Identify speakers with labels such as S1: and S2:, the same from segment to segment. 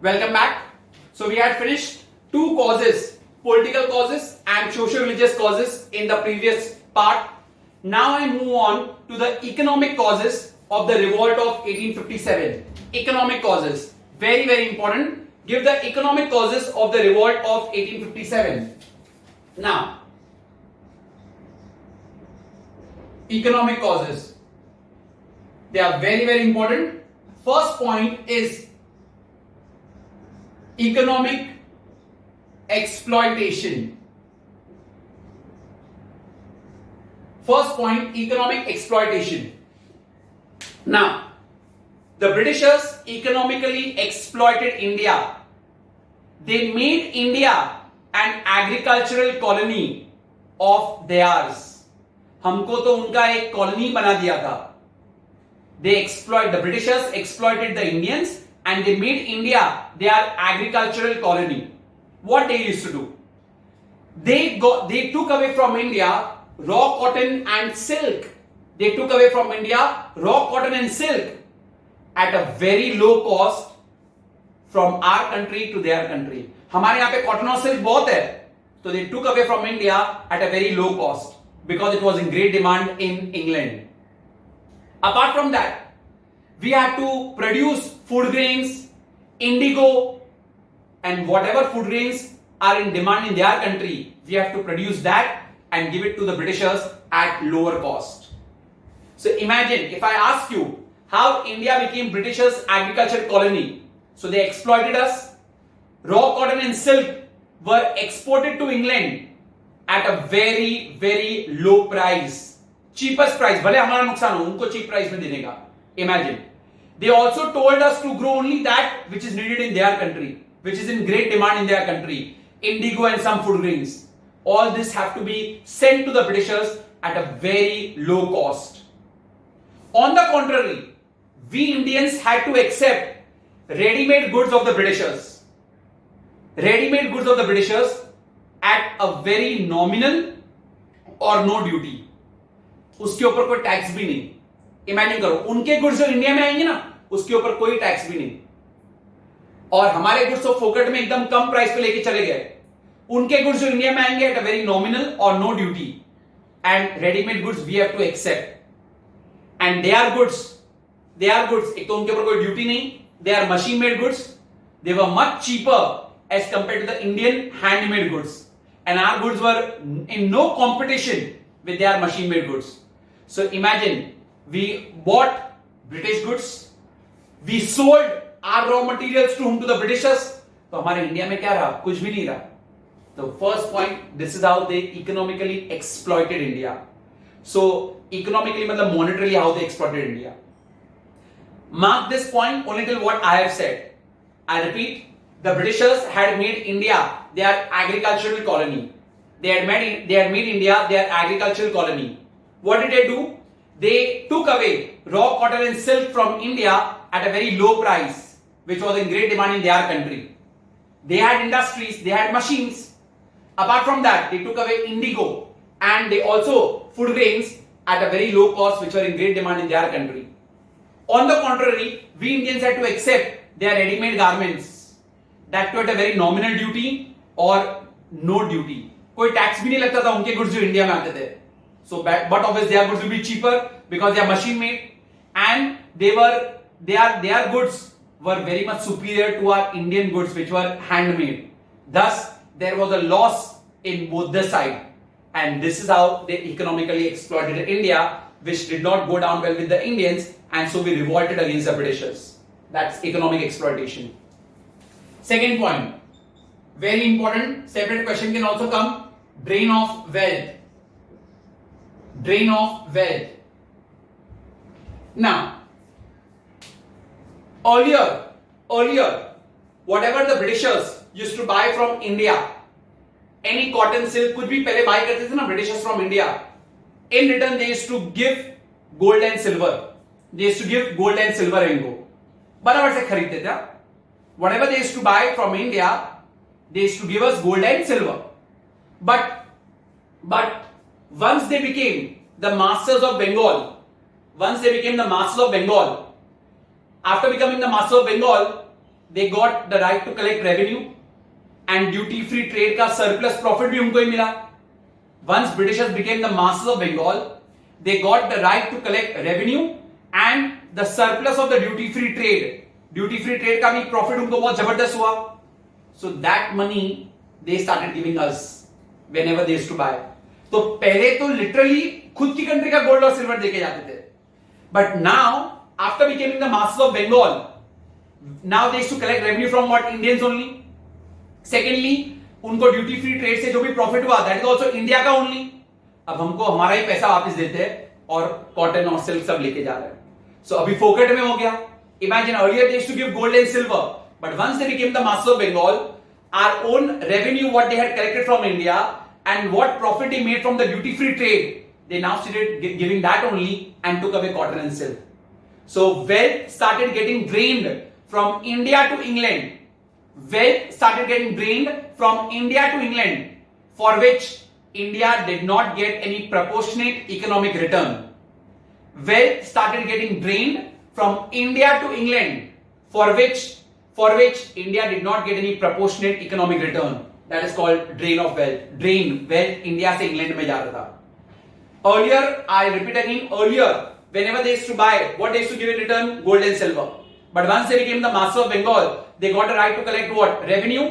S1: Welcome back. So we had finished two causes, political causes and social religious causes in the previous part. Now I move on to the economic causes of the revolt of 1857. Economic causes, very important. Give the economic causes of the revolt of 1857. Now, economic causes, they are very important. First point is economic exploitation. First point, economic exploitation. Now, the Britishers economically exploited India. They made India an agricultural colony of theirs. हमको तो उनका एक colony बना दिया था. The Britishers exploited the Indians and they made India their agricultural colony. What they used to do? They took away from India raw cotton and silk. They took away from India raw cotton and silk at a very low cost from our country to their country. हमारे यहाँ पे cotton और silk बहुत है, so they took away from India at a very low cost because it was in great demand in England. Apart from that, we had to produce food grains, indigo, and whatever food grains are in demand in their country, we have to produce that and give it to the Britishers at lower cost. So imagine if I ask you how India became Britishers' agricultural colony. So they exploited us. Raw cotton and silk were exported to England at a very low price. Cheapest price. भले हमारा नुकसान हो, उनको cheap price में देने का. Imagine. They also told us to grow only that which is needed in their country, which is in great demand in their country. Indigo and some food grains. All this have to be sent to the Britishers at a very low cost. On the contrary, we Indians had to accept ready-made goods of the Britishers. Ready-made goods of the Britishers at a very nominal or no duty. उसके ऊपर कोई tax भी नहीं. Imagine करो, उनके goods जो India में आएंगे ना, उसके ऊपर कोई टैक्स भी नहीं. और हमारे गुड्स तो फोकट में एकदम कम प्राइस पे लेके चले गए. उनके गुड्स जो इंडिया में आएंगे एट अ वेरी नॉमिनल और no duty. And readymade goods we have to accept. And they are goods. एक तो उनके ऊपर कोई ड्यूटी नहीं. They are machine made goods. They were much cheaper as compared to the Indian handmade goods. And our goods were in no competition with their machine made goods. So imagine, we bought British goods, we sold our raw materials to whom? To the Britishers. तो हमारे India में क्या रहा? कुछ भी नहीं रहा. The first point, this is how they economically exploited India. So economically मतलब monetarily how they exploited India. Mark this point only till what I have said. I repeat, the Britishers had made India their agricultural colony. They had made India their agricultural colony. What did they do? They took away raw cotton and silk from India at a very low price, which was in great demand in their country. They had industries, they had machines. Apart from that, they took away indigo and they also food grains at a very low cost, which were in great demand in their country. On the contrary, we Indians had to accept their ready-made garments, that too at a very nominal duty or no duty. कोई tax भी नहीं लगता था उनके goods जो India में आते थे. So but obviously their goods will be cheaper because they are machine made and their goods were very much superior to our Indian goods which were handmade. Thus there was a loss in both the side, and this is how they economically exploited India, which did not go down well with the Indians, and so we revolted against the Britishers. That's economic exploitation. Second point, very important, separate question can also come. Drain of wealth. Drain of wealth. Now, earlier, whatever the Britishers used to buy from India, any cotton, silk, कुछ भी पहले buy करते थे ना Britishers from India. In return, they used to give gold and silver. They used to give gold and silver इनको. बराबर से खरीदते थे. Whatever they used to buy from India, they used to give us gold and silver. But once they became the masters of Bengal, after becoming the masters of Bengal, they got the right to collect revenue and duty free trade का surplus profit भी उनको ही मिला. Once Britishers became the masters of Bengal, they got the right to collect revenue and the surplus of the duty free trade. Duty free trade का भी profit उनको बहुत जबरदस्त हुआ. So that money they started giving us whenever they used to buy. तो पहले तो literally खुद की कंट्री का गोल्ड और सिल्वर देके जाते थे. But now, after becoming the masters of Bengal, now they used to collect revenue from what? Indians only. Secondly, उनको ड्यूटी फ्री ट्रेड से जो भी प्रॉफिट हुआ दैट इज आल्सो इंडिया का ओनली. अब हमको हमारा ही पैसा वापस देते हैं और कॉटन और सिल्क सब लेके जा रहे हैं. सो अभी फोकट में हो गया. Imagine earlier they used to give gold and silver, but once they became the masters of Bengal, our own revenue what they had collected from India and what profit he made from the duty free trade, they now started giving that only and took away cotton and silk. So wealth started getting drained from India to England. Wealth started getting drained from India to England, for which India did not get any proportionate economic return. Wealth started getting drained from India to England, for which India did not get any proportionate economic return. That is called drain of wealth. Drain wealth India से England में जा रहा था. Earlier, I repeat again, earlier whenever they used to buy, what they used to give in return? Gold and silver. But once they became the master of Bengal, they got a right to collect what? Revenue,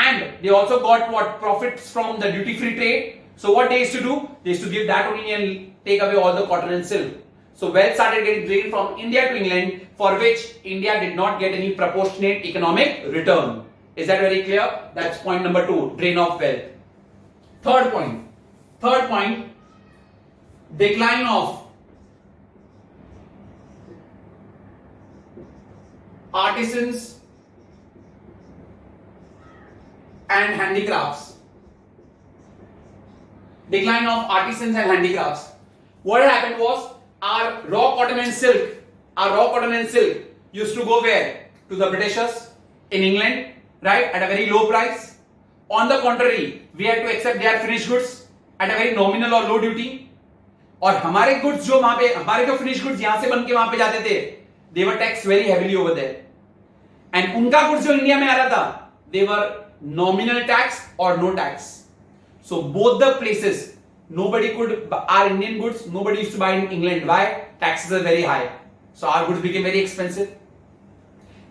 S1: and they also got what? Profits from the duty free trade. So what they used to do? They used to give that only and take away all the cotton and silk. So wealth started getting drained from India to England, for which India did not get any proportionate economic return. Is that very clear? That's point number 2, drain of wealth. Third point, decline of artisans and handicrafts. Decline of artisans and handicrafts. What happened was our raw cotton and silk used to go where? To the Britishers in England. Right, at a very low price. On the contrary, we had to accept their finished goods at a very nominal or low duty. और हमारे goods जो वहां पे, हमारे जो finished goods यहां से बन के वहां पे जाते थे, they were taxed very heavily over there. And उनका goods जो इंडिया में आ रहा था, they were nominal tax or no tax. So both the places, nobody could, our Indian goods, nobody used to buy in England. Why? Taxes are very high. So our goods became very expensive.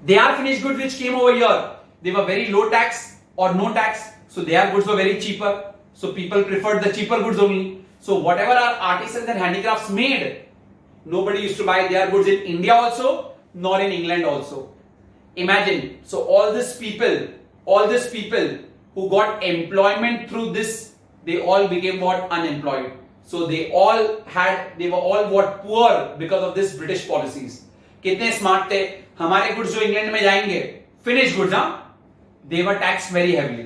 S1: Their finished goods which came over here, they were very low tax or no tax, so their goods were very cheaper. So people preferred the cheaper goods only. So whatever our artisans and handicrafts made, nobody used to buy their goods in India also, nor in England also. Imagine, so all these people who got employment through this, they all became what? Unemployed. So they were all what? Poor because of this British policies. कितने smart थे. हमारे goods जो England में जाएंगे, finish goods, हाँ, they were taxed very heavily.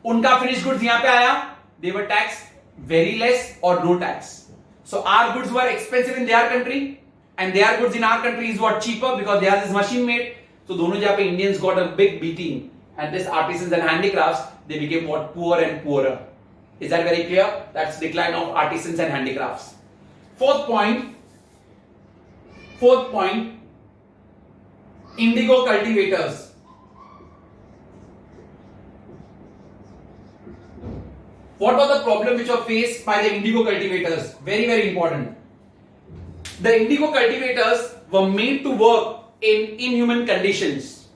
S1: उनका finish goods यहां पे आया, they were taxed very less or no tax. So our goods were expensive in their country and their goods in our country is what? Cheaper because theirs is machine made. So दोनों जगह पे Indians got a big beating, and this artisans and handicrafts, they became what? Poorer and poorer. Is that very clear? That's decline of artisans and handicrafts. Fourth point, indigo cultivators. What was the problem which was faced by the indigo cultivators? Very, very important. The indigo cultivators were made to work in inhuman conditions.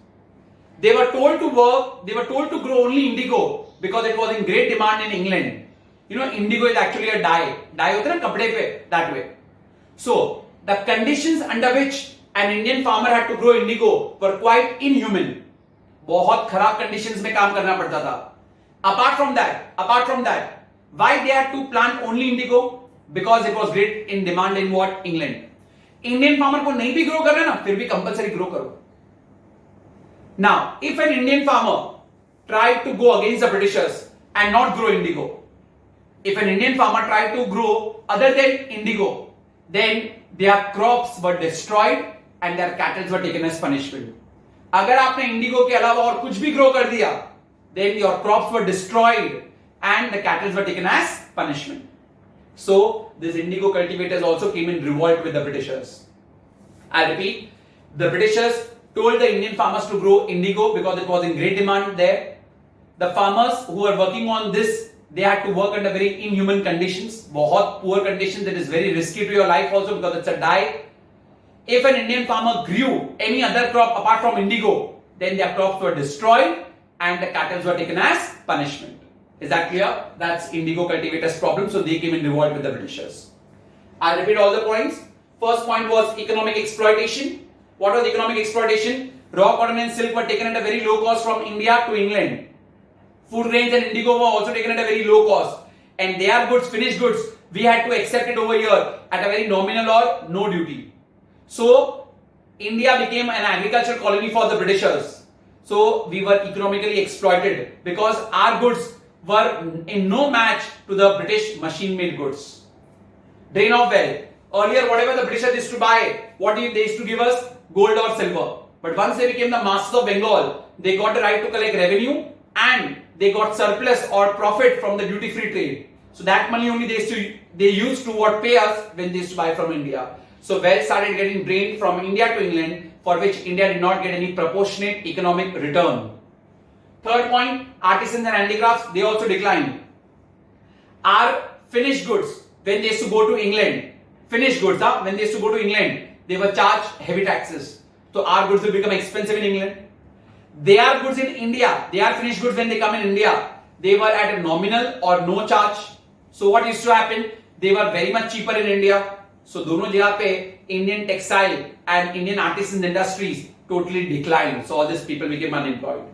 S1: They were told to grow only indigo because it was in great demand in England. You know, indigo is actually a dye. Dye होता है ना कपड़े पे, that way. So, the conditions under which an Indian farmer had to grow indigo were quite inhuman. बहुत खराब conditions में काम करना पड़ता था. Apart from that, why they had to plant only indigo? Because it was great in demand in what? England. Indian farmer को नहीं भी grow कर रहे ना, फिर भी compulsory grow करो. Now, if an Indian farmer tried to go against the Britishers and not grow indigo, if an Indian farmer tried to grow other than indigo, then their crops were destroyed and their cattle were taken as punishment. अगर आपने Indigo के अलावा और कुछ भी grow कर दिया, then your crops were destroyed and the cattle were taken as punishment. So these indigo cultivators also came in revolt with the Britishers. I repeat, the Britishers told the Indian farmers to grow indigo because it was in great demand there. The farmers who were working on this, they had to work under very inhuman conditions, बहुत poor conditions. It is very risky to your life also because it's a dye. If an Indian farmer grew any other crop apart from indigo, then their crops were destroyed and the cattle were taken as punishment. Is that clear? That's indigo cultivators' problem. So they came in revolt with the Britishers. I'll repeat all the points. First point was economic exploitation. What was economic exploitation? Raw cotton and silk were taken at a very low cost from India to England. Food grains and indigo were also taken at a very low cost. And their goods, finished goods, we had to accept it over here at a very nominal or no duty. So India became an agricultural colony for the Britishers. So we were economically exploited because our goods were in no match to the British machine-made goods. Drain of wealth. Earlier, whatever the Britishers used to buy, what they used to give us? Gold or silver. But once they became the masters of Bengal, they got the right to collect revenue and they got surplus or profit from the duty-free trade. So that money only they used to pay us when they used to buy from India. So wealth started getting drained from India to England, for which India did not get any proportionate economic return. Third point, artisans and handicrafts, they also declined. Our finished goods, when they used to go to England, when they used to go to England, they were charged heavy taxes. So our goods will become expensive in England. Their goods in India, their finished goods when they come in India, they were at a nominal or no charge. So what used to happen? They were very much cheaper in India. So दोनों जगह पे Indian textile and Indian artisans industries totally declined. So all these people became unemployed.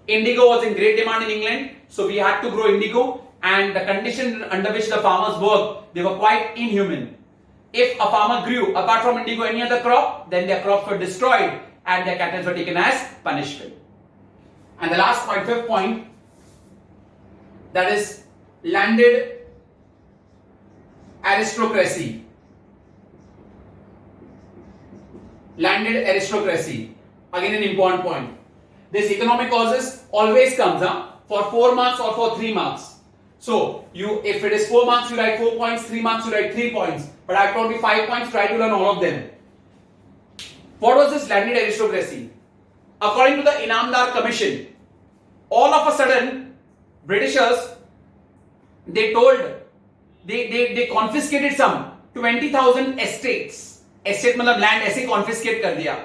S1: Indigo was in great demand in England, so we had to grow indigo, and the conditions under which the farmers worked, they were quite inhuman. If a farmer grew apart from indigo any other crop, then their crops were destroyed and their cattle were taken as punishment. And the last point, fifth point, that is landed aristocracy. Landed aristocracy. Again an important point. This economic causes always comes for 4 marks or for 3 marks. So if it is 4 marks, you write 4 points, 3 marks, you write 3 points. But I've told you 5 points, try to learn all of them. What was this landed aristocracy? According to the Inamdar Commission, all of a sudden, Britishers, they confiscated some 20,000 estates. Estate मतलब land ऐसे confiscate कर दिया.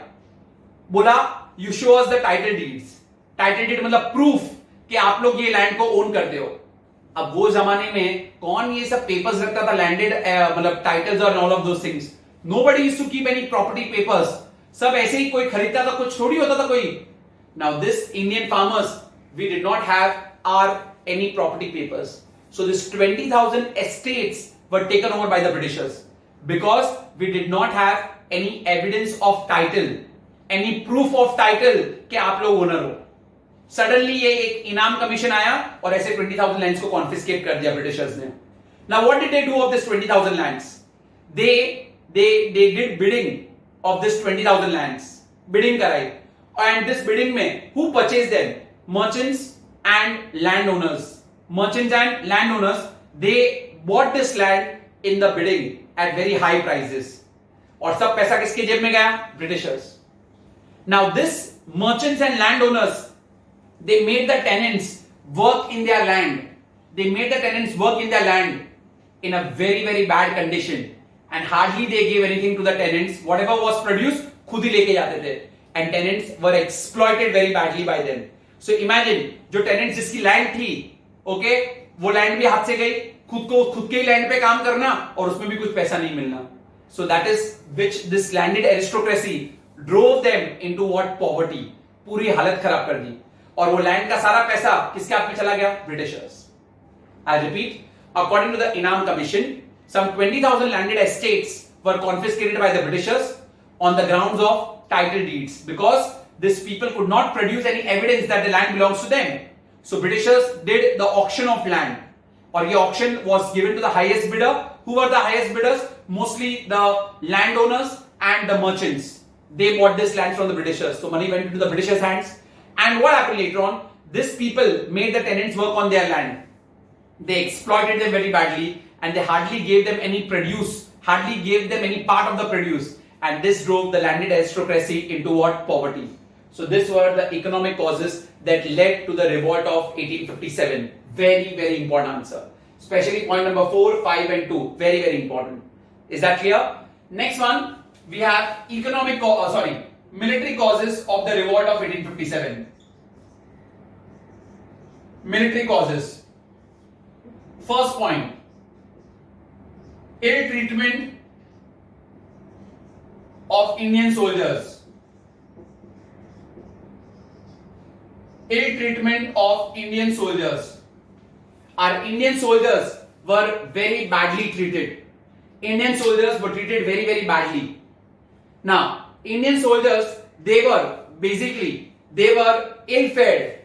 S1: बोला, you show us the title deeds. Title deed मतलब proof कि आप लोग ये land को own करते हो. अब वो जमाने में कौन ये सब papers रखता था landed मतलब titles और all of those things. Nobody used to keep any property papers. सब ऐसे ही कोई खरीदता था, कुछ थोड़ी होता था कोई. Now this Indian farmers, we did not have any property papers. So this 20,000 estates were taken over by the Britishers because we did not have any evidence of title, any proof of title कि आप लोग owner हो. Suddenly ये एक इनाम commission आया और ऐसे 20,000 lands को confiscate कर दिया Britishers ने. Now what did they do of this 20,000 lands? They did bidding of this 20,000 lands. Bidding कराई. And this bidding में who purchased them? Merchants and landowners. Merchants and landowners, they bought this land in the bidding at very high prices. और सब पैसा किसके जेब में गया? Britishers. Now this merchants and landowners, they made the tenants work in their land. They made the tenants work in their land in a very, very bad condition. And hardly they gave anything to the tenants. Whatever was produced, खुद ही लेके जाते थे. And tenants were exploited very badly by them. So imagine, जो tenants जिसकी land थी, okay, वो land भी हाथ से गई, खुद के land पे काम करना और उसमें भी कुछ पैसा नहीं मिलना. So that is which this landed aristocracy drove them into what? Poverty. पूरी हालत खराब कर दी. और वो land का सारा पैसा किसके हाथ में चला गया? Britishers. I repeat, according to the Inam Commission, some 20,000 landed estates were confiscated by the Britishers on the grounds of title deeds because these people could not produce any evidence that the land belongs to them. So Britishers did the auction of land. Or the auction was given to the highest bidder. Who were the highest bidders? Mostly the landowners and the merchants. They bought this land from the Britishers. So money went into the Britishers' hands. And what happened later on? These people made the tenants work on their land. They exploited them very badly and they hardly gave them any produce, hardly gave them any part of the produce. and this drove the landed aristocracy into what? Poverty. So these were the economic causes that led to the revolt of 1857. Very, very important answer. Especially point number 4, 5 and 2. Very, very important. Is that clear? Next one, we have military causes of the revolt of 1857. Military causes. First point, ill treatment of Indian soldiers. Ill treatment of Indian soldiers. Our Indian soldiers were very badly treated. Indian soldiers were treated very, very badly. Now, Indian soldiers, they were ill-fed,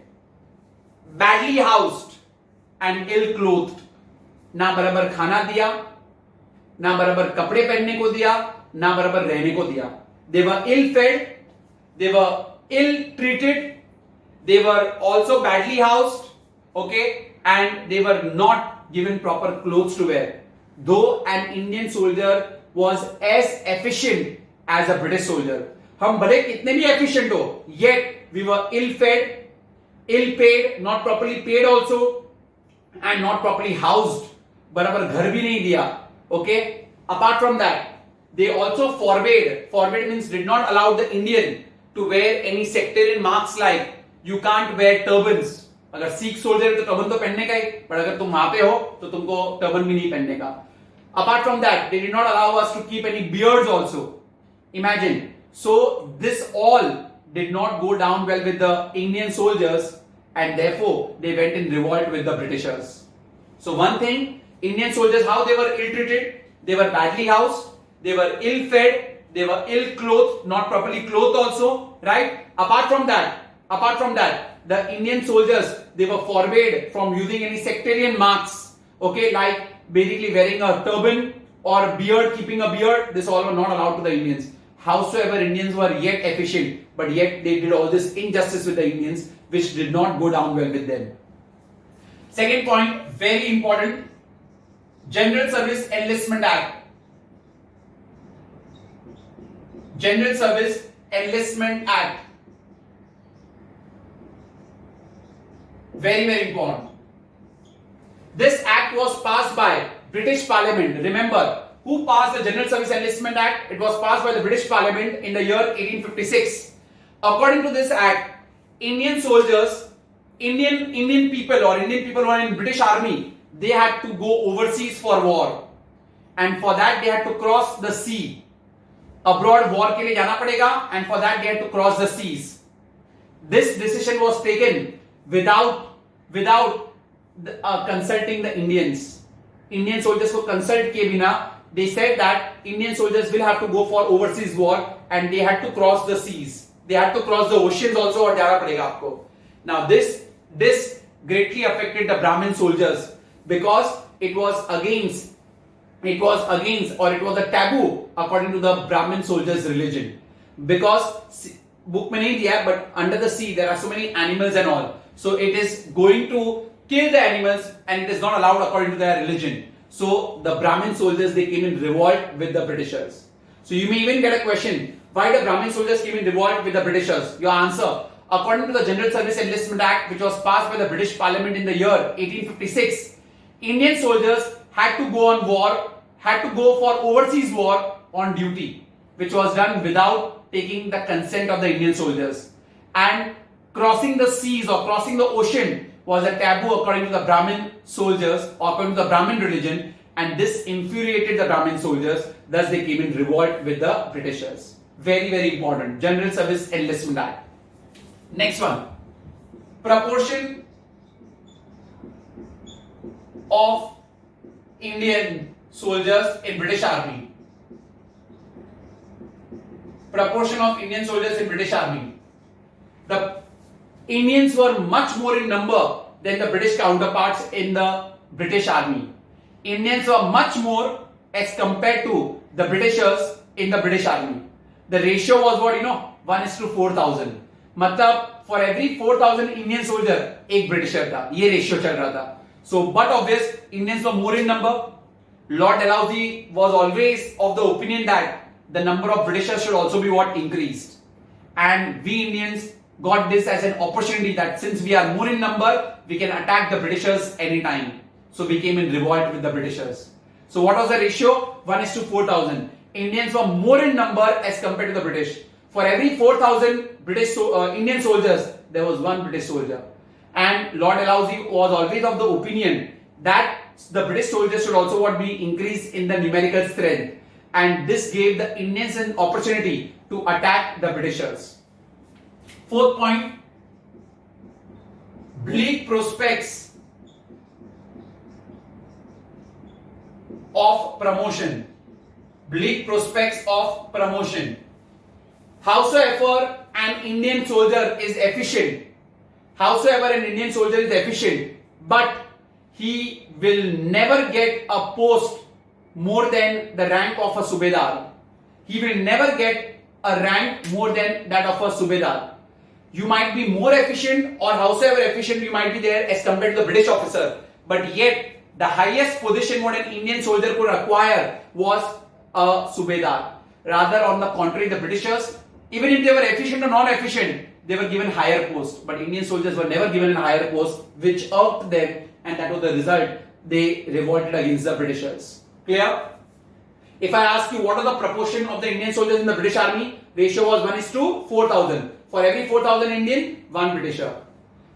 S1: badly housed and ill-clothed. ना बराबर खाना दिया, ना बराबर कपड़े पहनने को दिया, ना बराबर रहने को दिया. They were ill-fed, they were ill-treated, they were also badly housed, okay, and they were not given proper clothes to wear. Though an Indian soldier was as efficient as a British soldier, हम भले कितने भी efficient हो, yet we were ill-fed, ill-paid, not properly paid also, and not properly housed. बराबर घर भी नहीं दिया. Okay. Apart from that, they also forbade means did not allow the Indian to wear any sectarian marks like you can't wear turbans. अगर Sikh soldier तो turban तो पहनने का ही, पर अगर तुम वहां पे हो तो तुमको टर्बन भी नहीं पहनने का. Apart from that, they did not allow us to keep any beards also. Imagine. So this all did not go down well with the Indian soldiers, and therefore they went in revolt with the Britishers. So one thing, Indian soldiers, how they were ill-treated, they were badly housed, they were ill-fed, they were ill-clothed, not properly clothed also, right? Apart from that, the Indian soldiers, they were forbade from using any sectarian marks, okay, like basically wearing a turban or beard, keeping a beard. This all were not allowed to the Indians. Howsoever Indians were yet efficient, but yet they did all this injustice with the Indians, which did not go down well with them. Second point, very important, General Service Enlistment Act. General Service Enlistment Act. Very, very important. This act was passed by British Parliament. Remember, who passed the General Service Enlistment Act? It was passed by the British Parliament in the year 1856. According to this act, Indian soldiers, Indian people who are in British Army, they had to go overseas for war, and for that they had to cross the sea. Abroad war के लिए जाना पड़ेगा, and for that they had to cross the seas. This decision was taken without consulting the Indians. Indian soldiers को consult किए बिना, they said that Indian soldiers will have to go for overseas war, and they had to cross the seas. They had to cross the oceans also, और जाना पड़ेगा आपको. Now this greatly affected the Brahmin soldiers, because it was against or it was a taboo according to the Brahmin soldiers' religion. Because book में नहीं दिया, but under the sea there are so many animals and all, so it is going to kill the animals, and it is not allowed according to their religion. So the Brahmin soldiers, they came in revolt with the Britishers. So you may even get a question, why the Brahmin soldiers came in revolt with the Britishers? Your answer, according to the General Service Enlistment Act, which was passed by the British Parliament in the year 1856, Indian soldiers had to go on war, had to go for overseas war on duty, which was done without taking the consent of the Indian soldiers. And crossing the seas or crossing the ocean was a taboo according to the Brahmin soldiers, or according to the Brahmin religion, and this infuriated the Brahmin soldiers. Thus they came in revolt with the Britishers. Very, very important. General Service Enlistment Act. Next one. Proportion of Indian soldiers in British Army. Proportion of Indian soldiers in British Army. The Indians were much more in number than the British counterparts in the British Army. Indians were much more as compared to the Britishers in the British Army. The ratio was what, 1:4,000. मतलब for every 4,000 Indian soldier, एक Britisher था. ये ratio चल रहा था. So, but obvious, Indians were more in number. Lord Dalhousie was always of the opinion that the number of Britishers should also be what? Increased. And we Indians got this as an opportunity that since we are more in number, we can attack the Britishers anytime. So we came in revolt with the Britishers. So what was the ratio? 1:4,000. Indians were more in number as compared to the British. For every 4,000 Indian soldiers, there was one British soldier. And Lord Dalhousie was always of the opinion that the British soldiers should also what be increased in the numerical strength. And this gave the Indians an opportunity to attack the Britishers. Fourth point, bleak prospects of promotion. Bleak prospects of promotion. Howsoever an Indian soldier is efficient, but he will never get a post more than the rank of a Subedar. He will never get a rank more than that of a Subedar. You might be more efficient, or howsoever efficient you might be there as compared to the British officer, but yet the highest position what an Indian soldier could acquire was a Subedar. Rather, on the contrary, the Britishers, even if they were efficient or non-efficient, they were given higher posts. But Indian soldiers were never given a higher post, which irked them, and that was the result. They revolted against the Britishers. Clear? If I ask you what are the proportion of the Indian soldiers in the British Army, ratio was 1:4,000. For every 4,000 Indian, one Britisher.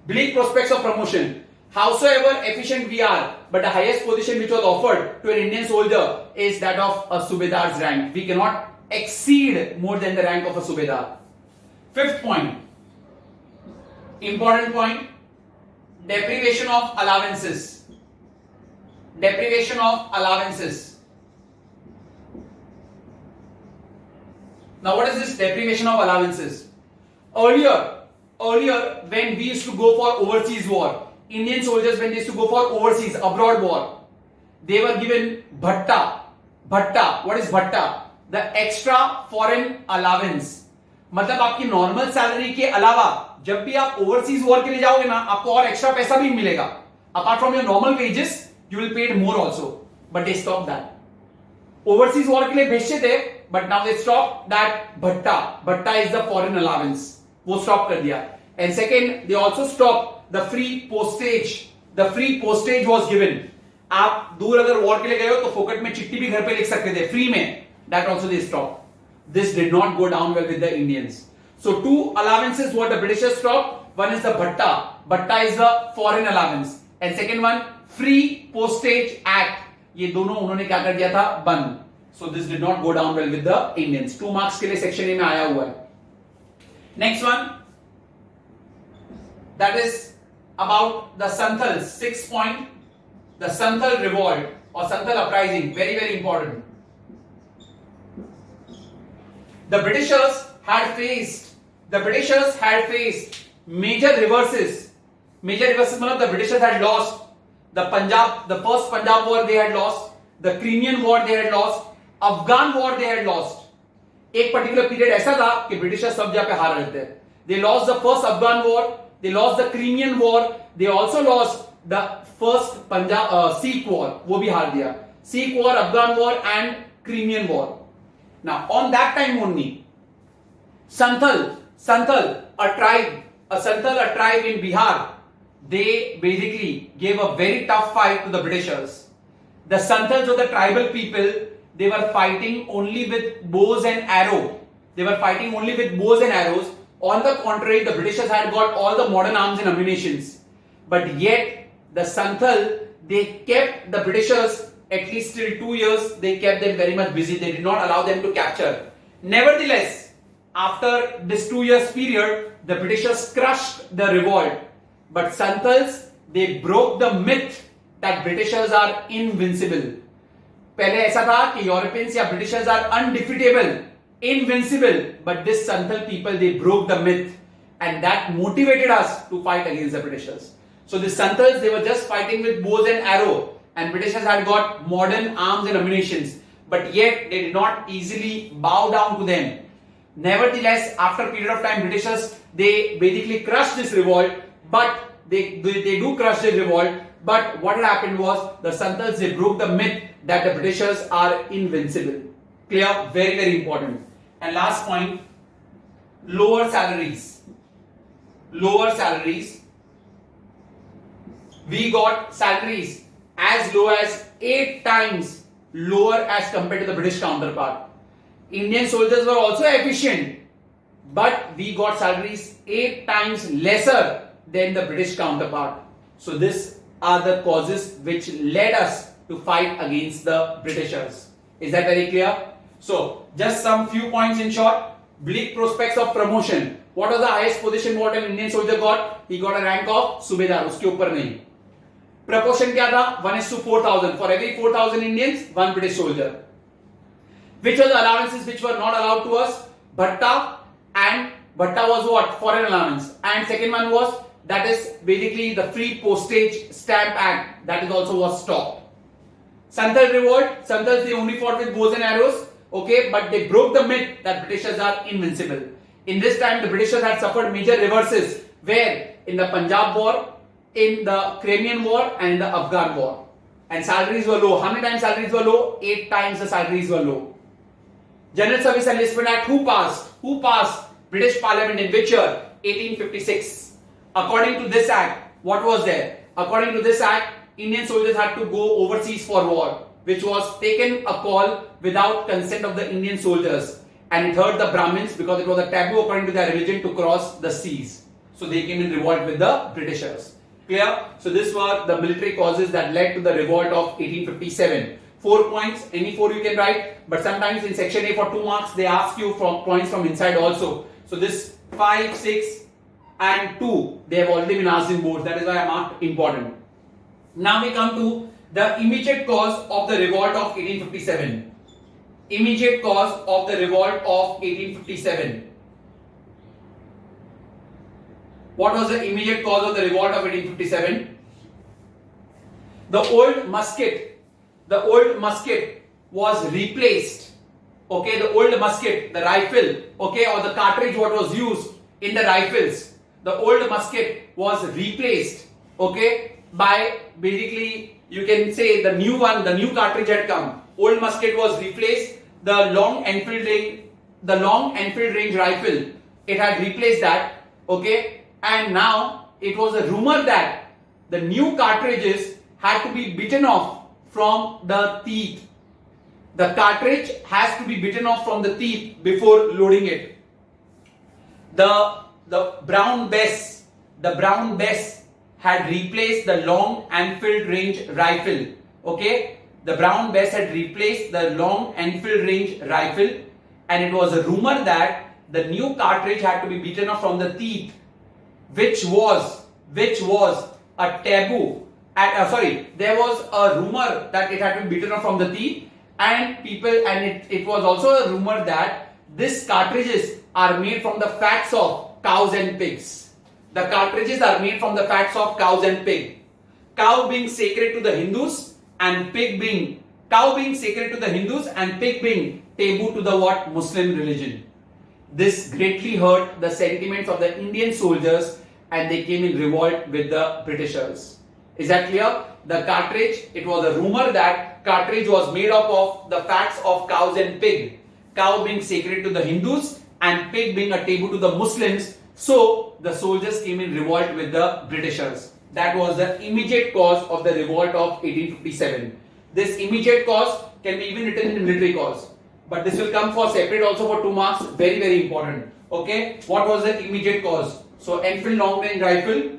S1: Bleak prospects of promotion. Howsoever efficient we are, but the highest position which was offered to an Indian soldier is that of a Subedar's rank. We cannot exceed more than the rank of a Subedar. Fifth point, important point, deprivation of allowances. Deprivation of allowances. Now what is this deprivation of allowances? Earlier when we used to go for overseas war, Indian soldiers when they used to go for overseas, abroad war, they were given bhatta. Bhatta, what is bhatta? The extra foreign allowance. मतलब आपकी normal salary के अलावा जब भी आप overseas war के लिए जाओगे ना, आपको और एक्स्ट्रा पैसा भी मिलेगा. Apart from your normal wages you will paid more also, but they stop that. Overseas war के लिए भेजते थे, but now they stop that भट्टा. भट्टा इज द फॉरेन अलाउंस, वो स्टॉप कर दिया. And second, they also stop the free postage. The free postage was given. आप दूर अगर वॉर के लिए गए हो तो फोकट में चिट्ठी भी घर पे लिख सकते थे फ्री में. That also they stopped. This did not go down well with the Indians. So two allowances what the Britishers stopped. One is the bhatta. Bhatta is the foreign allowance. And second one, free postage act. ये दोनों उन्होंने क्या कर दिया था? बंद. So this did not go down well with the Indians. 2 marks के लिए section A में आया हुआ है. Next one, that is about the Santhals. 6 point, the Santhal revolt or Santhal uprising. Very very important. The Britishers had faced major reverses. Major reverses मतलब the Britishers had lost the first Punjab war they had lost, the Crimean war they had lost, Afghan war they had lost. एक particular period ऐसा था कि Britishers सब जगह पे हार रहे थे. They lost the first Afghan war, they lost the Crimean war, they also lost the first Punjab Sikh war, वो भी हार दिया. Sikh war, Afghan war and Crimean war. Now, on that time only, Santhal, a tribe in Bihar, they basically gave a very tough fight to the Britishers. The Santhals were the tribal people. They were fighting only with bows and arrows. On the contrary, the Britishers had got all the modern arms and ammunitions. But yet, the Santhal, they kept the Britishers. At least till 2 years, they kept them very much busy. They did not allow them to capture. Nevertheless, after this 2 years period, the Britishers crushed the revolt. But Santhals, they broke the myth that Britishers are invincible. पहले ऐसा था कि Europeans या Britishers are undefeatable, invincible. But this Santhal people, they broke the myth, and that motivated us to fight against the Britishers. So the Santhals, they were just fighting with bows and arrows. And Britishers had got modern arms and ammunitions, but yet they did not easily bow down to them. Nevertheless, after a period of time, Britishers, they basically crushed this revolt, but they do crush the revolt. But what happened was the Santhals, they broke the myth that the Britishers are invincible. Clear? Very, very important. And last point, lower salaries. Lower salaries. We got salaries as low as 8 times lower as compared to the British counterpart. Indian soldiers were also efficient, but we got salaries 8 times lesser than the British counterpart. So these are the causes which led us to fight against the Britishers. Is that very clear? So just some few points in short. Bleak prospects of promotion. What was the highest position what an Indian soldier got? He got a rank of Subedar, उसके ऊपर नहीं. Proportion क्या था? 1:4,000. For every 4,000 Indians, one British soldier. Which were the allowances which were not allowed to us? Bhatta, and Bhatta was what? Foreign allowance. And second one was, that is basically the free postage stamp act, that is also was stopped. Santhal revolt. Santhals, they only fought with bows and arrows. Okay, but they broke the myth that Britishers are invincible. In this time, the Britishers had suffered major reverses, where in the Punjab war, in the Crimean war, and in the Afghan war. And salaries were low. How many times salaries were low? 8 times the salaries were low. General Service Enlistment Act, who passed? Who passed? British Parliament in which year? 1856. According to this act, what was there? According to this act, Indian soldiers had to go overseas for war, which was taken a call without consent of the Indian soldiers, and it hurt the Brahmins because it was a taboo according to their religion to cross the seas. So they came in revolt with the Britishers. Clear? So these were the military causes that led to the revolt of 1857. 4 points, any 4 you can write, but sometimes in section A for 2 marks they ask you from points from inside also. So this 5, 6 and 2, they have already been asked in boards. That is why I marked important. Now we come to the immediate cause of the revolt of 1857. Immediate cause of the revolt of 1857. What was the immediate cause of the revolt of 1857? The old musket was replaced. Okay, the old musket, the rifle, okay, or the cartridge what was used in the rifles, the old musket was replaced, okay, by basically you can say the new one, the new cartridge had come. Old musket was replaced. The long Enfield range rifle, it had replaced that, okay, and now it was a rumor that the new cartridges had to be bitten off from the teeth. The cartridge has to be bitten off from the teeth before loading it. The brown bess had replaced the long Enfield range rifle. Okay, the brown bess had replaced the long Enfield range rifle, and it was a rumor that the new cartridge had to be beaten off from the teeth, which was a taboo. There was a rumor that it had to be beaten off from the teeth, and it was also a rumor that these cartridges are made from the fats of cows and pigs. The cartridges are made from the fats of cows and pig. Cow being sacred to the Hindus, and pig being taboo to the what? Muslim religion. This greatly hurt the sentiments of the Indian soldiers, and they came in revolt with the Britishers. Is that clear? The cartridge, it was a rumor that cartridge was made up of the fats of cows and pig. Cow being sacred to the Hindus and pig being a taboo to the Muslims. So the soldiers came in revolt with the Britishers. That was the immediate cause of the revolt of 1857. This immediate cause can be even written in military cause, but this will come for separate also for 2 marks. Very, very important. Okay, what was the immediate cause? So Enfield long range rifle,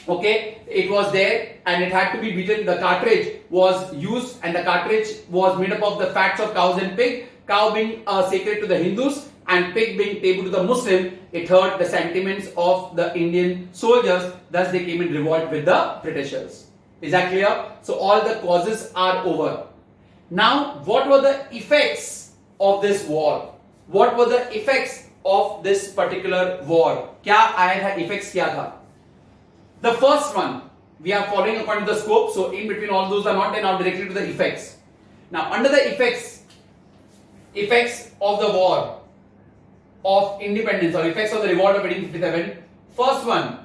S1: okay, it was there and it had to be beaten. The cartridge was used, and the cartridge was made up of the fats of cows and pig. Cow being sacred to the Hindus and pig being taboo to the Muslim, it hurt the sentiments of the Indian soldiers. Thus they came in revolt with the Britishers. Is that clear? So all the causes are over. Now what were the effects of this war? What were the effects of this particular war? क्या आया था, effects क्या था? The first one, we are following according to the scope, so in between all those are not, and now directly to the effects. Now under the effects of the war of independence, or effects of the revolt of 1857, first one,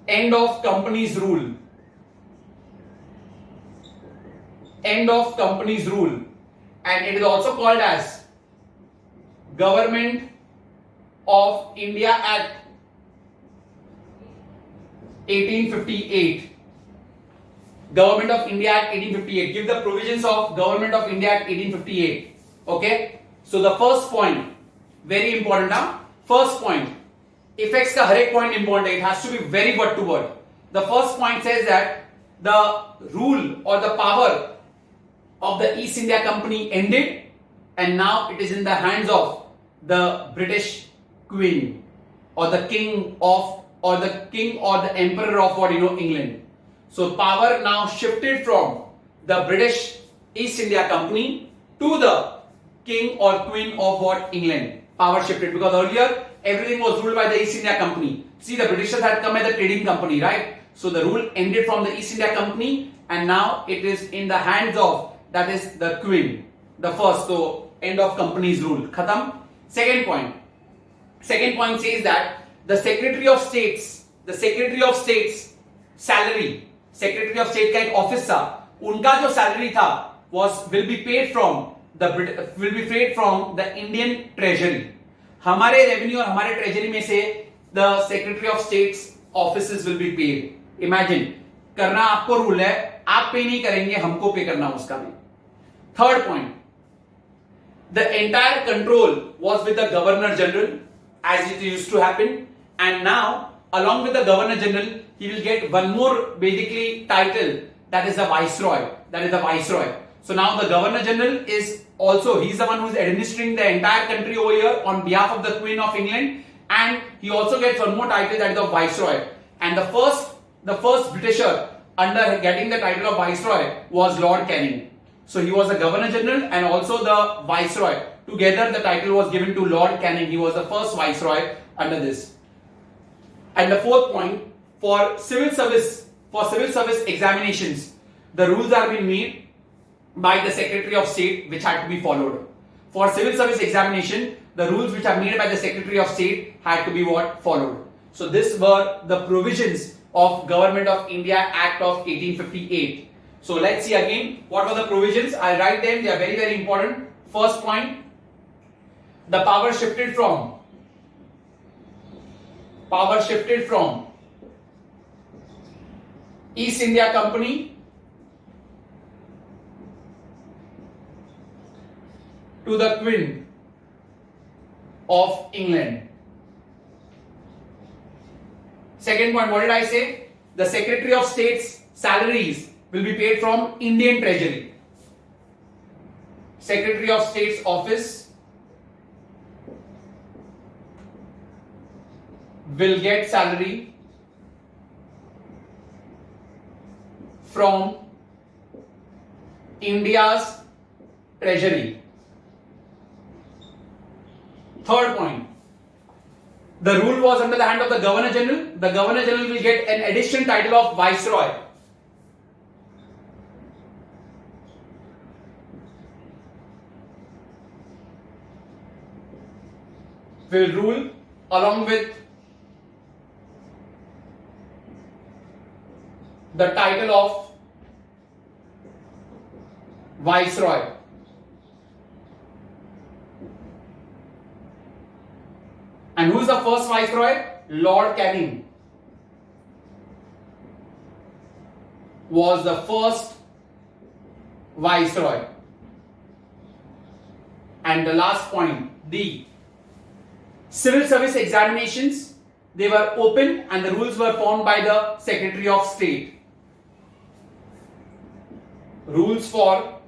S1: end of company's rule. End of company's rule. and it is also called as Government of India Act 1858. Government of India Act 1858. Give the provisions of Government of India Act 1858. Okay. So the first point, very important now. First point, effects का हर एक point important है. It has to be very word to word. The first point says that the rule or the power of the East India Company ended, and now it is in the hands of the British Queen or the King of or the Emperor of what England. So power now shifted from the British East India Company to the King or Queen of what England. Power shifted because earlier everything was ruled by the East India Company. See, the Britishers had come as a trading company, right? So the rule ended from the East India Company, and now it is in the hands of, that is, the Queen. The first, so end of company's rule. Khatam. Second point says that the Secretary of State's salary, Secretary of State का एक office था, उनका जो salary था will be paid from the Indian Treasury. हमारे revenue और हमारे treasury में से the Secretary of State's offices will be paid. Imagine, करना आपको रूल है, आप पे नहीं करेंगे, हमको पे करना उसका भी. Third point, the entire control was with the Governor General, as it used to happen, and now along with the Governor General, he will get one more basically title, that is the Viceroy. So now the Governor General is also, he's the one who's administering the entire country over here on behalf of the Queen of England, and he also gets one more title, that is the Viceroy. And the first Britisher under getting the title of Viceroy was Lord Canning. So he was the Governor General and also the Viceroy. Together the title was given to Lord Canning. He was the first Viceroy under this. And the fourth point, for civil service examinations, the rules are being made by the Secretary of State, which had to be followed. For civil service examination, the rules which are made by the Secretary of State had to be followed. So these were the provisions of Government of India Act of 1858. So let's see again what were the provisions. I'll write them, they are very, very important. First point, the power shifted from East India Company to the Queen of England. Second point, what did I say? The Secretary of State's salaries will be paid from Indian Treasury. Secretary of State's office will get salary from India's Treasury. Third point, the rule was under the hand of the Governor General. The Governor General will get an additional title of Viceroy. Will rule along with the title of Viceroy. And who is the first Viceroy? Lord Canning was the first Viceroy. And the last point, the civil service examinations, they were open and the rules were formed by the Secretary of State. Rules for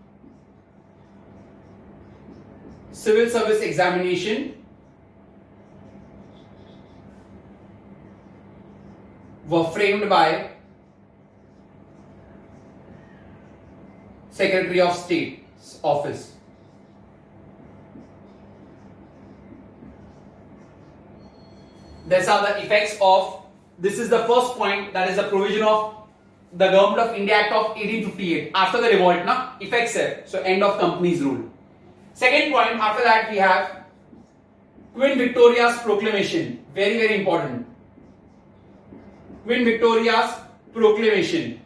S1: civil service examination were framed by Secretary of State's office. These are the effects of, this is the first point, that is the provision of the Government of India Act of 1858. After the revolt, effects hai. So end of company's rule. Second point, after that we have Queen Victoria's proclamation. Very, very important. Queen Victoria's proclamation.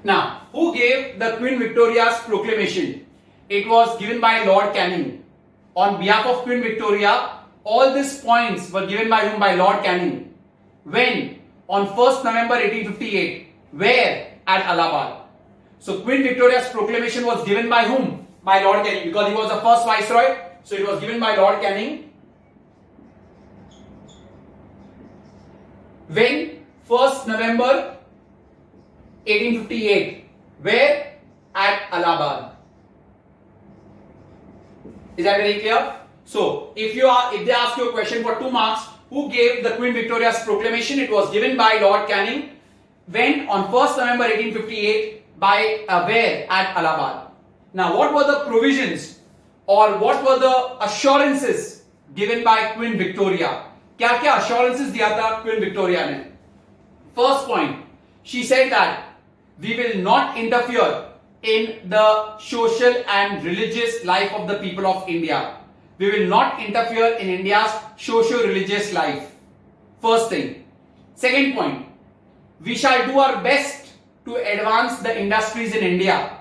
S1: Now, who gave the Queen Victoria's proclamation? It was given by Lord Canning. On behalf of Queen Victoria, all these points were given by whom? By Lord Canning. When? On 1st November 1858. Where? At Allahabad. So Queen Victoria's proclamation was given by whom? By Lord Canning, because he was the first Viceroy. So it was given by Lord Canning. When? 1st November 1858. Where? At Allahabad. Is that very clear? So, if they ask you a question for 2 marks, who gave the Queen Victoria's proclamation? It was given by Lord Canning. When? On 1st November 1858. By where? At Allahabad. Now, what were the provisions or what were the assurances given by Queen Victoria? क्या क्या assurances दिया था Queen Victoria ने? First point, she said that we will not interfere in the social and religious life of the people of India. We will not interfere in India's socio-religious life. First thing. Second point, we shall do our best to advance the industries in India.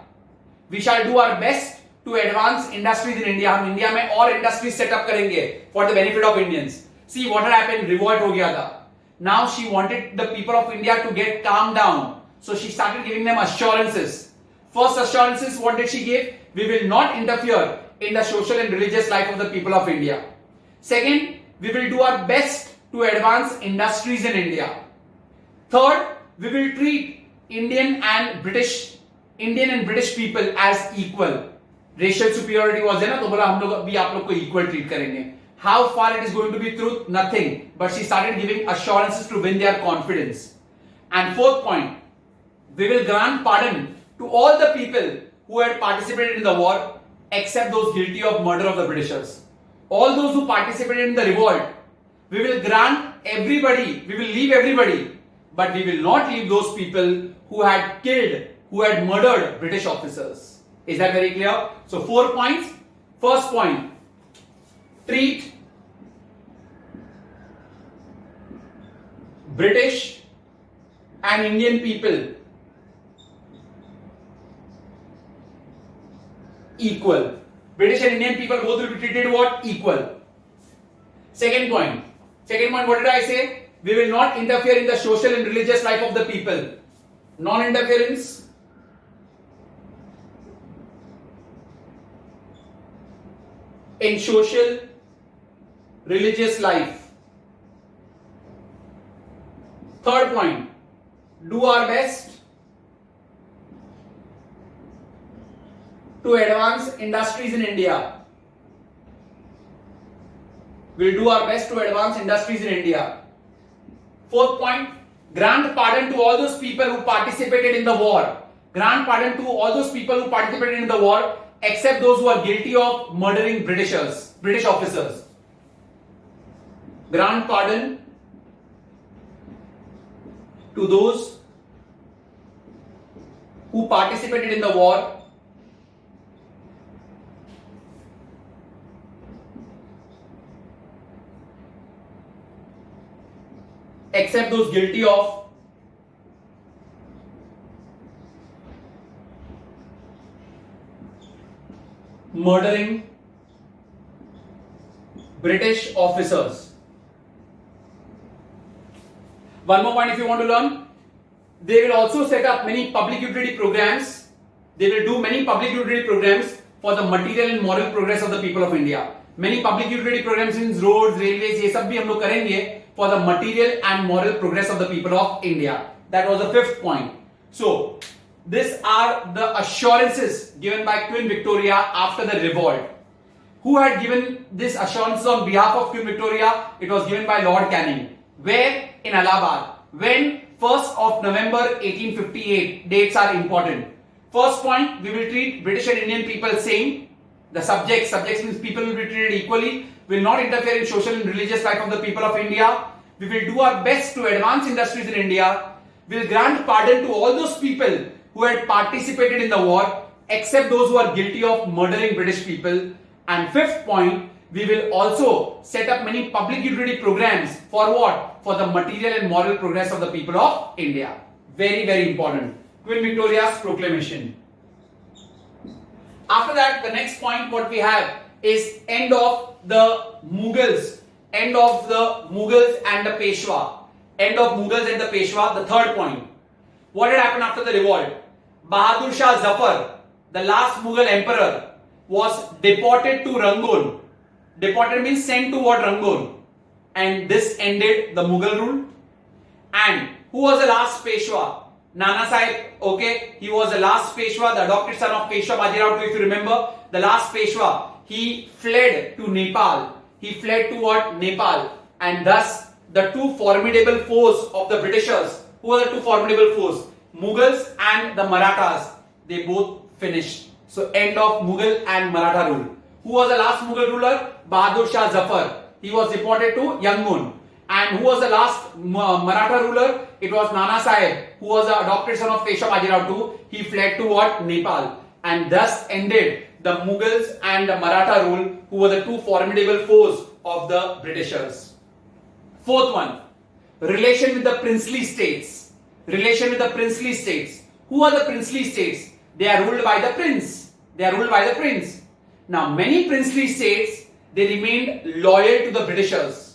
S1: We shall do our best to advance industries in India. हम India में और industries set up करेंगे for the benefit of Indians. See what had happened, revolt हो गया था. Now she wanted the people of India to get calmed down. So she started giving them assurances. First assurances, what did she give? We will not interfere in the social and religious life of the people of India. Second, we will do our best to advance industries in India. Third, we will treat Indian and British people as equal. Racial superiority was there ना, तो बोला हम लोग अभी आप लोग को equal treat करेंगे. How far it is going to be truth? Nothing. But she started giving assurances to win their confidence. And fourth point, we will grant pardon to all the people who had participated in the war except those guilty of murder of the Britishers. All those who participated in the revolt, we will grant everybody, we will leave everybody, but we will not leave those people who had killed, who had murdered British officers. Is that very clear? So 4 points. First point, treat British and Indian people equal. British and Indian people both will be treated what? Equal. Second point, what did I say? We will not interfere in the social and religious life of the people. Non-interference in social, religious life. Third point, do our best to advance industries in India. We'll do our best to advance industries in India. Fourth point, grant pardon to all those people who participated in the war. Grant pardon to all those people who participated in the war except those who are guilty of murdering British officers. Grant pardon to those who participated in the war except those guilty of murdering British officers. One more point if you want to learn. They will also set up many public utility programs. They will do many public utility programs for the material and moral progress of the people of India. Many public utility programs in roads, railways, ये सब भी हम लोग करेंगे for the material and moral progress of the people of India. That was the fifth point. So, these are the assurances given by Queen Victoria after the revolt. Who had given this assurance on behalf of Queen Victoria? It was given by Lord Canning. Where? In Allahabad. When? 1st of November 1858. Dates are important. First point, we will treat British and Indian people same. The subjects means people will be treated equally. Will not interfere in social and religious life of the people of India. We will do our best to advance industries in India. We will grant pardon to all those people who had participated in the war except those who are guilty of murdering British people. And fifth point, we will also set up many public utility programs for what? For the material and moral progress of the people of India. Very, very important. Queen Victoria's proclamation. After that, the next point what we have is end of the Mughals. End of the Mughals and the Peshwa. End of Mughals and the Peshwa, the third point. What had happened after the revolt? Bahadur Shah Zafar, the last Mughal emperor, was deported to Rangoon. Deported means sent to what? Rangoon. And this ended the Mughal rule. And who was the last Peshwa? Nana Sahib, okay, he was the last Peshwa, the adopted son of Peshwa Bajirao II, if you remember. The last Peshwa, he fled to Nepal. He fled to what? Nepal. And thus, the two formidable foes of the Britishers, who were the two formidable foes? Mughals and the Marathas. They both finished. So, end of Mughal and Maratha rule. Who was the last Mughal ruler? Bahadur Shah Zafar. He was deported to Yangon. And who was the last Maratha ruler? It was Nana Sahib, who was the adopted son of Peshwa Bajirao II. He fled to what? Nepal. And thus ended the Mughals and the Maratha rule, who were the two formidable foes of the Britishers. Fourth one, relation with the princely states. Relation with the princely states. Who are the princely states? They are ruled by the prince. They are ruled by the prince. Now, many princely states, they remained loyal to the Britishers.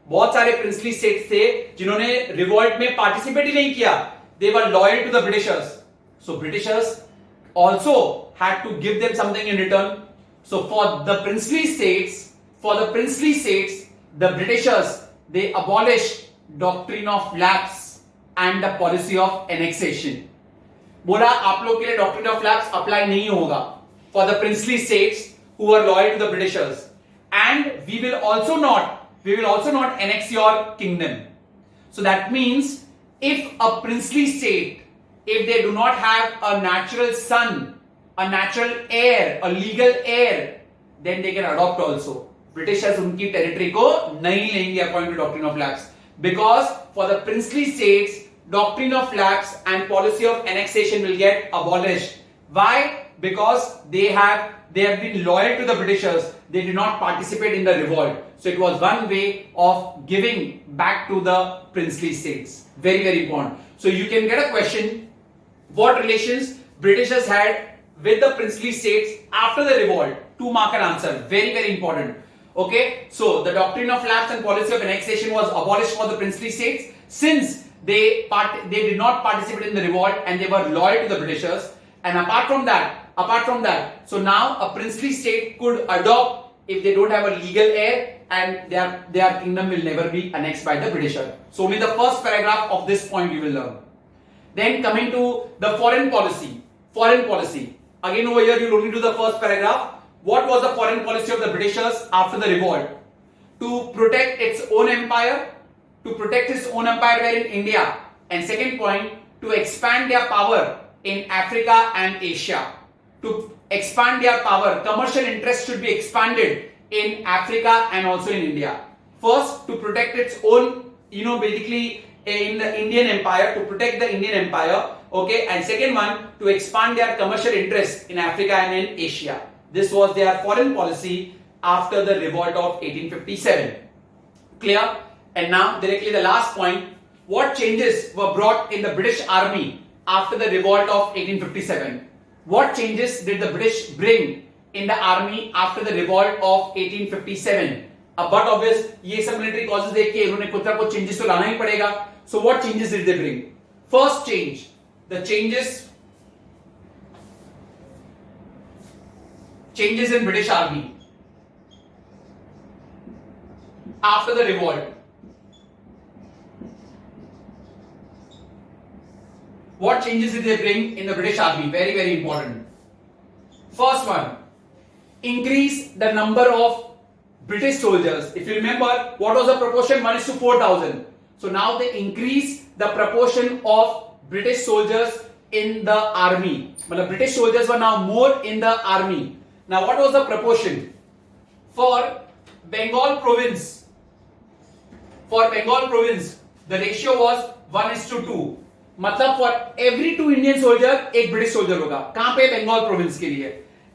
S1: बहुत सारे princely states थे जिन्होंने revolt में participate ही नहीं किया. They were loyal to the Britishers. So Britishers also had to give them something in return. So for the princely states, the Britishers, they abolished doctrine of lapse and the policy of annexation. बोला आप लोग के लिए doctrine of lapse apply नहीं होगा for the princely states who were loyal to the Britishers, and we will also not annex your kingdom. So that means if a princely state, if they do not have a natural son, a natural heir, a legal heir, then they can adopt also. Britishers उनकी territory को नहीं लेंगे according to doctrine of lapse, because for the princely states, doctrine of lapse and policy of annexation will get abolished. Why? Because they have been loyal to the Britishers. They did not participate in the revolt. So it was one way of giving back to the princely states. Very, very important. So you can get a question, what relations Britishers had with the princely states after the revolt? 2 mark and answer. Very, very important. Okay. So the doctrine of lapse and policy of annexation was abolished for the princely states since they did not participate in the revolt and they were loyal to the Britishers. And apart from that, so now a princely state could adopt if they don't have a legal heir, and their kingdom will never be annexed by the Britisher. So only the first paragraph of this point you will learn. Then coming to the foreign policy. Again over here you look into the first paragraph. What was the foreign policy of the Britishers after the revolt? To protect its own empire. Where in India. And second point, to expand their power in Africa and Asia. To expand their power, commercial interests should be expanded in Africa and also in India. First, to protect its own, basically in the Indian Empire, to protect the Indian Empire, okay, and second one, to expand their commercial interests in Africa and in Asia. This was their foreign policy after the revolt of 1857. Clear? And now, directly the last point, what changes were brought in the British Army after the revolt of 1857? What changes did the British bring in the army after the revolt of 1857? But obvious, ये सब military causes देख के इन्होंने कुछ ना कुछ changes तो लाना ही पड़ेगा. So what changes did they bring? First change, the changes in British Army after the revolt. What changes did they bring in the British Army? Very, very important. First one, increase the number of British soldiers. If you remember, what was the proportion? 1:4,000. So now they increase the proportion of British soldiers in the army. But British soldiers were now more in the army. Now what was the proportion? For Bengal province, the ratio was 1:2. मतलब for every 2 Indian soldier एक British soldier होगा. कहां पे? Bengal province के लिए.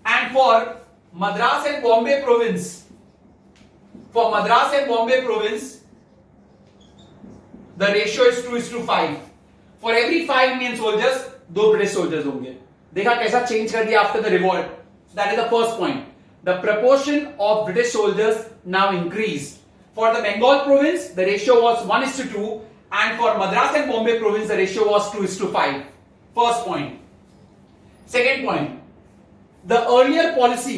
S1: And for Madras and Bombay province, the ratio is 2:5. For every 5 Indian soldiers, 2 British soldiers होंगे. देखा कैसा चेंज कर दिया after the revolt. That is the first point. The proportion of British soldiers now increased. For the Bengal province, the ratio was 1:2, and for Madras and Bombay province, the ratio was 2:5. First point. Second point, the earlier policy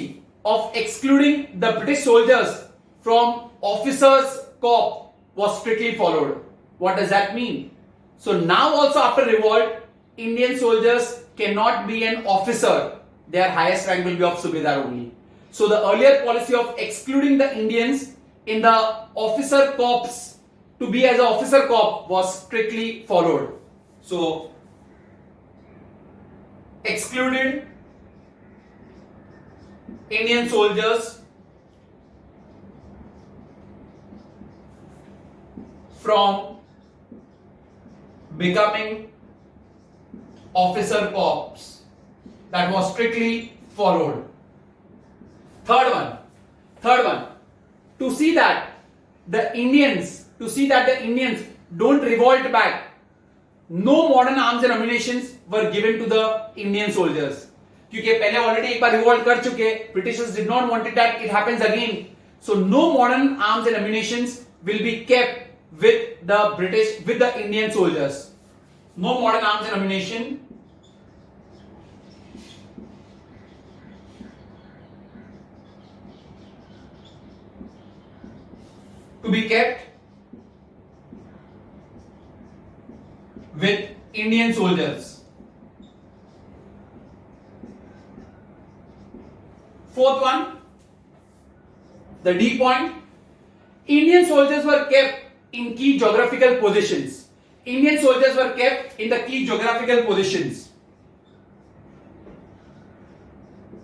S1: of excluding the British soldiers from officers' corps was strictly followed. What does that mean? So now also after revolt, Indian soldiers cannot be an officer. Their highest rank will be of Subedar only. So the earlier policy of excluding the Indians in the officer corps to be as an officer corps was strictly followed. So excluded Indian soldiers from becoming officer corps. That was strictly followed. Third one. To see that the Indians don't revolt back, no modern arms and ammunitions were given to the Indian soldiers. क्योंकि पहले already एक बार revolt कर चुके, Britishers did not want that it happens again. So no modern arms and ammunitions will be kept with the Indian soldiers. No modern arms and ammunition to be kept with Indian soldiers. Fourth one, the D point. Indian soldiers were kept in key geographical positions. Indian soldiers were kept in the key geographical positions.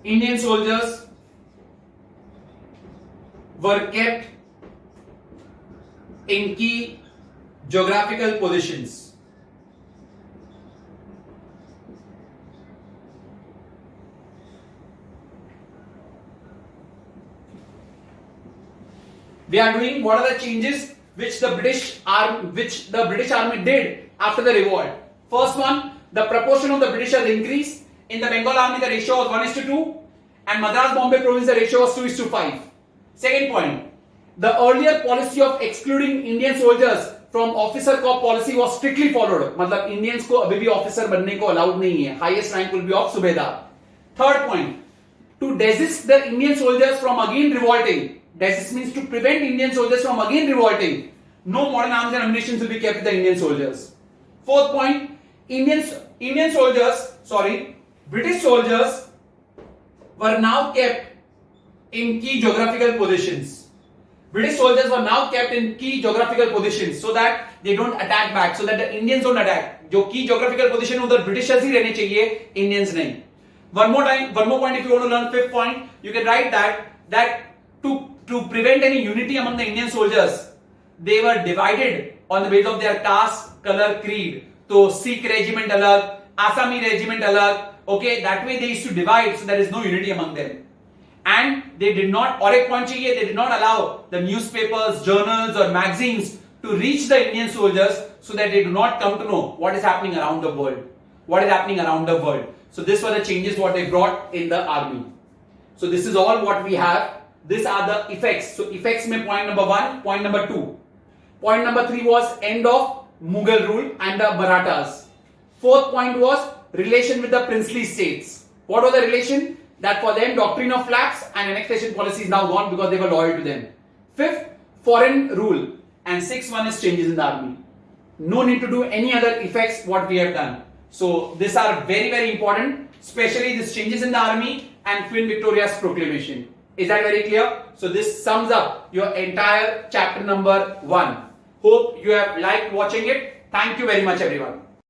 S1: Indian soldiers were kept in key geographical positions. We are doing what are the changes which the British Army did after the revolt. First one, the proportion of the Britishers increased. In the Bengal Army, the ratio was 1:2, and Madras Bombay province, the ratio was 2:5. Second point, the earlier policy of excluding Indian soldiers from officer corps policy was strictly followed. मतलब Indians को अभी भी officer बनने को allowed नहीं है. Highest rank will be of Subedar. Third point, to desist the Indian soldiers from again revolting. Desist means to prevent Indian soldiers from again revolting. No modern arms and ammunition will be kept with the Indian soldiers. Fourth point, British soldiers were now kept in key geographical positions. British soldiers were now kept in key geographical positions so that they don't attack back, so that the Indians don't attack. जो key geographical position उधर Britishers ही रहने चाहिए, Indians नहीं. One more point, if you want to learn fifth point, you can write that to prevent any unity among the Indian soldiers, they were divided on the basis of their caste, color, creed. So Sikh regiment alag, Assami regiment alag. Okay, that way they used to divide, so there is no unity among them. And they did not, और एक point चाहिए, they did not allow the newspapers, journals or magazines to reach the Indian soldiers so that they do not come to know what is happening around the world. So this were the changes what they brought in the army. So this is all what we have. These are the effects. So effects में point number 1, point number 2. Point number 3 was end of Mughal rule and the Marathas. Fourth point was relation with the princely states. What was the relation? That for them doctrine of flaps and annexation policy is now gone because they were loyal to them. Fifth, foreign rule. And sixth one is changes in the army. No need to do any other effects what we have done. So these are very, very important, especially these changes in the army and Queen Victoria's proclamation. Is that very clear? So this sums up your entire chapter number 1. Hope you have liked watching it. Thank you very much everyone.